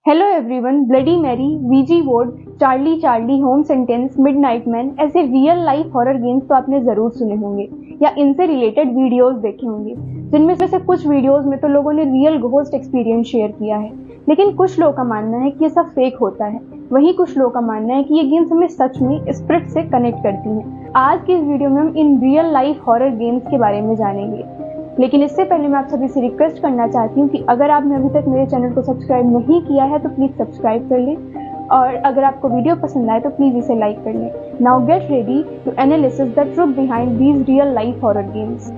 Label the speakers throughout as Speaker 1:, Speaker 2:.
Speaker 1: Hello everyone, bloody Mary, ouija board, Charlie Charlie, home sentence, midnight man ऐसे real life horror games तो आपने ज़रूर सुने होंगे या इनसे रिलेटेड वीडियोस देखे होंगे। जिनमें से कुछ वीडियोस में तो लोगों ने रियल घोस्ट एक्सपीरियंस शेयर किया है, लेकिन कुछ लोगों का मानना है कि ये सब फेक होता है। वहीं कुछ लोगों का मानना है कि ये गेम्स हमें सच में स्पिरिट से कनेक्ट करती हैं। आज की इस वीडियो में हम in real life horror games के बारे में जानेंगे, लेकिन इससे पहले मैं आप सभी से रिक्वेस्ट करना चाहती हूँ कि अगर आपने अभी तक मेरे चैनल को सब्सक्राइब नहीं किया है तो प्लीज़ सब्सक्राइब कर लें, और अगर आपको वीडियो पसंद आए तो प्लीज़ इसे लाइक कर लें। Now get ready to analysis the truth behind these real life horror games.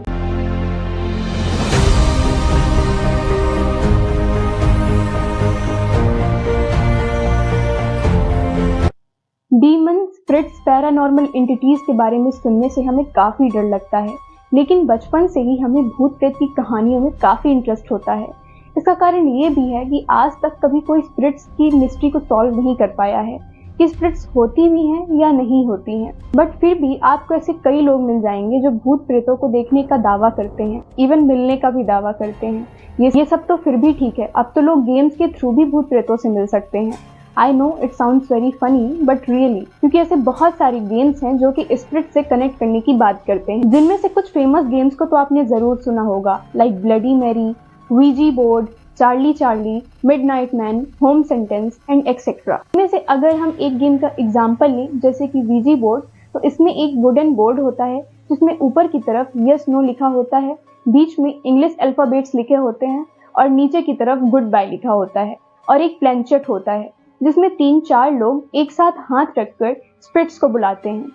Speaker 1: Demon, spirits, paranormal entities के बारे में सुनने से हमें काफ़ी डर लगता है, लेकिन बचपन से ही हमें भूत प्रेत की कहानियों में काफ़ी इंटरेस्ट होता है। इसका कारण ये भी है कि आज तक कभी कोई स्पिरिट्स की मिस्ट्री को सॉल्व नहीं कर पाया है कि स्पिरिट्स होती भी हैं या नहीं होती हैं। बट फिर भी आपको ऐसे कई लोग मिल जाएंगे जो भूत प्रेतों को देखने का दावा करते हैं, इवन मिलने का भी दावा करते हैं। ये सब तो फिर भी ठीक है, अब तो लोग गेम्स के थ्रू भी भूत प्रेतों से मिल सकते हैं। I know it sounds very funny but really, क्योंकि ऐसे बहुत सारी गेम्स हैं जो कि स्पिरिट से कनेक्ट करने की बात करते हैं। जिनमें से कुछ फेमस गेम्स को तो आपने जरूर सुना होगा, like bloody Mary, ouija board, Charlie Charlie, midnight man, home sentence and etcetera. इनमें से अगर हम एक गेम का एग्जाम्पल लें, जैसे कि वीजी बोर्ड, तो इसमें एक वुडन बोर्ड होता है जिसमें ऊपर की तरफ यस नो लिखा होता है, बीच में इंग्लिश अल्फाबेट्स लिखे होते हैं और नीचे की तरफ गुड बाय लिखा होता है, और एक प्लेनचेट होता है जिसमें 3-4 लोग एक साथ हाथ रखकर स्पिरिट्स को बुलाते हैं,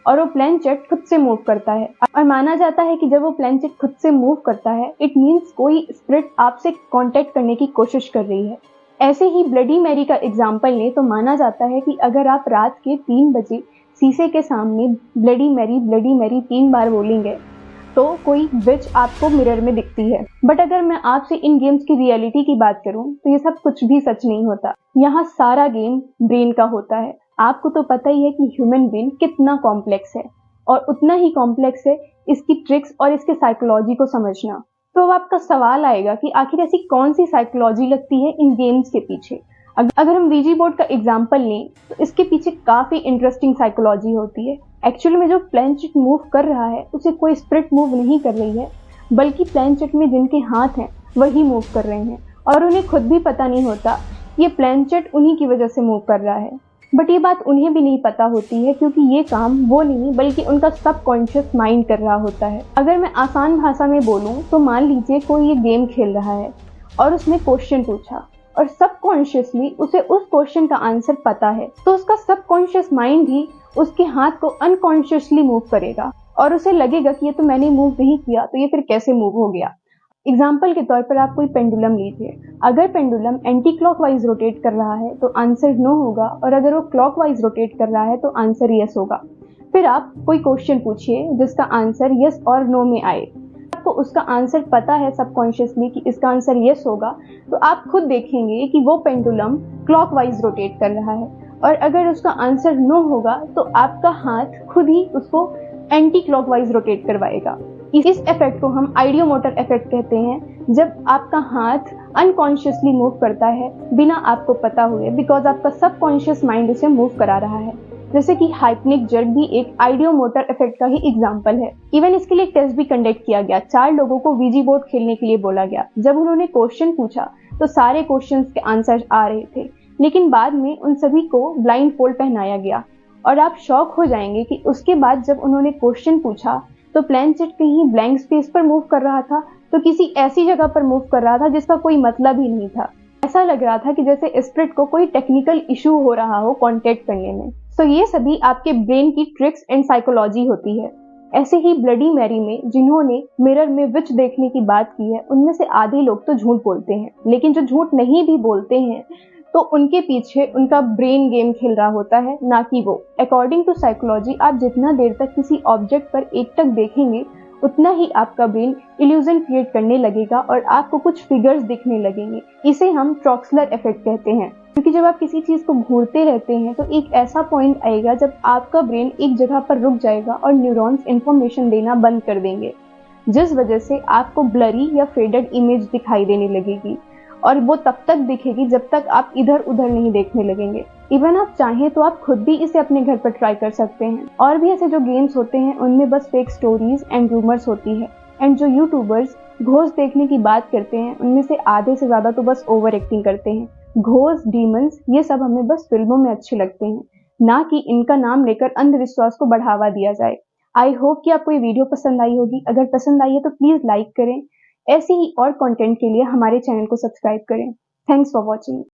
Speaker 1: और वो प्लेनचेट खुद से मूव करता है। और माना जाता है कि जब वो प्लेनचेट खुद से मूव करता है, इट मीन्स कोई स्पिरिट आपसे कांटेक्ट करने की कोशिश कर रही है। ऐसे ही ब्लडी मैरी का एग्जाम्पल लें तो माना जाता है कि अगर आप रात के 3 बजे शीशे के सामने ब्लडी मैरी 3 बार बोलेंगे तो कोई विच आपको मिरर में दिखती है। बट अगर मैं आपसे इन गेम्स की रियलिटी की बात करूं तो ये सब कुछ भी सच नहीं होता। यहाँ सारा गेम ब्रेन का होता है। आपको तो पता ही है कि ह्यूमन ब्रेन कितना कॉम्प्लेक्स है, और उतना ही कॉम्प्लेक्स है इसकी ट्रिक्स और इसके साइकोलॉजी को समझना। तो अब आपका सवाल आएगा कि आखिर ऐसी कौन सी साइकोलॉजी लगती है इन गेम्स के पीछे। अगर हम वीजी बोर्ड का एग्जाम्पल लें तो इसके पीछे काफी इंटरेस्टिंग साइकोलॉजी होती है। एक्चुअली में जो प्लेनचेट मूव कर रहा है उसे कोई स्पिरिट मूव नहीं कर रही है, बल्कि प्लेनचेट में जिनके हाथ हैं वही मूव कर रहे हैं, और उन्हें खुद भी पता नहीं होता ये प्लेनचेट उन्हीं की वजह से मूव कर रहा है। बट ये बात उन्हें भी नहीं पता होती है, क्योंकि ये काम वो नहीं बल्कि उनका सबकॉन्शियस माइंड कर रहा होता है। अगर मैं आसान भाषा में बोलूं तो मान लीजिए कोई ये गेम खेल रहा है और उसने क्वेश्चन पूछा, और सबकॉन्शियसली उसे उस क्वेश्चन का आंसर पता है, तो उसका सबकॉन्शियस माइंड ही उसके हाथ को अनकॉन्शियसली मूव करेगा, और उसे लगेगा कि ये तो मैंने मूव नहीं किया, तो ये फिर कैसे मूव हो गया। एग्जाम्पल के तौर पर आप कोई पेंडुलम लीजिए। अगर पेंडुलम एंटी क्लॉकवाइज रोटेट कर रहा है तो आंसर नो होगा, और अगर वो क्लॉकवाइज रोटेट कर रहा है तो आंसर यस होगा। फिर आप कोई क्वेश्चन पूछिए जिसका आंसर यस और नो में आए, आपको उसका आंसर पता है सबकॉन्शियसली कि इसका आंसर यस होगा, तो आप खुद देखेंगे कि वो पेंडुलम क्लॉकवाइज रोटेट कर रहा है, और अगर उसका आंसर नो होगा तो आपका हाथ खुद ही उसको एंटी क्लॉकवाइज रोटेट करवाएगा। इस इफेक्ट को हम आइडियोमोटर इफेक्ट कहते हैं, जब आपका हाथ अनकॉन्शियसली मूव करता है बिना आपको पता हुए, बिकॉज आपका सबकॉन्शियस माइंड उसे मूव करा रहा है। जैसे कि हाइपनिक जर्क भी एक आइडियोमोटर इफेक्ट का ही एग्जाम्पल है। इवन इसके लिए एक टेस्ट भी कंडक्ट किया गया। 4 लोगों को वीजी बोर्ड खेलने के लिए बोला गया। जब उन्होंने क्वेश्चन पूछा तो सारे क्वेश्चंस के आंसर आ रहे थे, लेकिन बाद में उन सभी को ब्लाइंड फोल्ड पहनाया गया, और आप शॉक हो जाएंगे कि उसके बाद जब उन्होंने क्वेश्चन पूछा तो प्लेनचेट कहीं ब्लैंक स्पेस पर मूव कर रहा था तो किसी ऐसी जगह पर मूव कर रहा था जिसका कोई मतलब ही नहीं था। ऐसा लग रहा था कि जैसे स्पिरिट को कोई टेक्निकल इशू हो रहा हो कांटेक्ट करने में। तो ये सभी आपके ब्रेन की ट्रिक्स एंड साइकोलॉजी होती है। ऐसे ही ब्लडी मैरी में जिन्होंने मिरर में विच देखने की बात की है, उनमें से आधे लोग तो झूठ बोलते हैं, लेकिन जो झूठ नहीं भी बोलते हैं तो उनके पीछे उनका ब्रेन गेम खेल रहा होता है, ना कि वो। अकॉर्डिंग टू साइकोलॉजी, आप जितना देर तक किसी ऑब्जेक्ट पर एकटक देखेंगे उतना ही आपका ब्रेन इल्यूजन क्रिएट करने लगेगा और आपको कुछ फिगर्स दिखने लगेंगे। इसे हम ट्रॉक्सलर इफेक्ट कहते हैं, क्योंकि जब आप किसी चीज को घूरते रहते हैं तो एक ऐसा पॉइंट आएगा जब आपका ब्रेन एक जगह पर रुक जाएगा और न्यूरॉन्स इंफॉर्मेशन देना बंद कर देंगे, जिस वजह से आपको ब्लरी या फेडेड इमेज दिखाई देने लगेगी। और वो तब तक दिखेगी जब तक आप इधर उधर नहीं देखने लगेंगे। इवन आप चाहें तो आप खुद भी इसे अपने घर पर ट्राई कर सकते हैं। और भी ऐसे जो गेम्स होते हैं उनमें बस फेक स्टोरीज एंड रूमर्स होती है, एंड जो यूट्यूबर्स घोस्ट देखने की बात करते हैं उनमें से आधे से ज्यादा तो बस ओवर एक्टिंग करते हैं। घोस्ट, डीमंस ये सब हमें बस फिल्मों में अच्छे लगते हैं, ना कि इनका नाम लेकर अंधविश्वास को बढ़ावा दिया जाए। आई होप कि आपको ये वीडियो पसंद आई होगी। अगर पसंद आई है तो प्लीज लाइक करें। ऐसे ही और कंटेंट के लिए हमारे चैनल को सब्सक्राइब करें। Thanks for watching.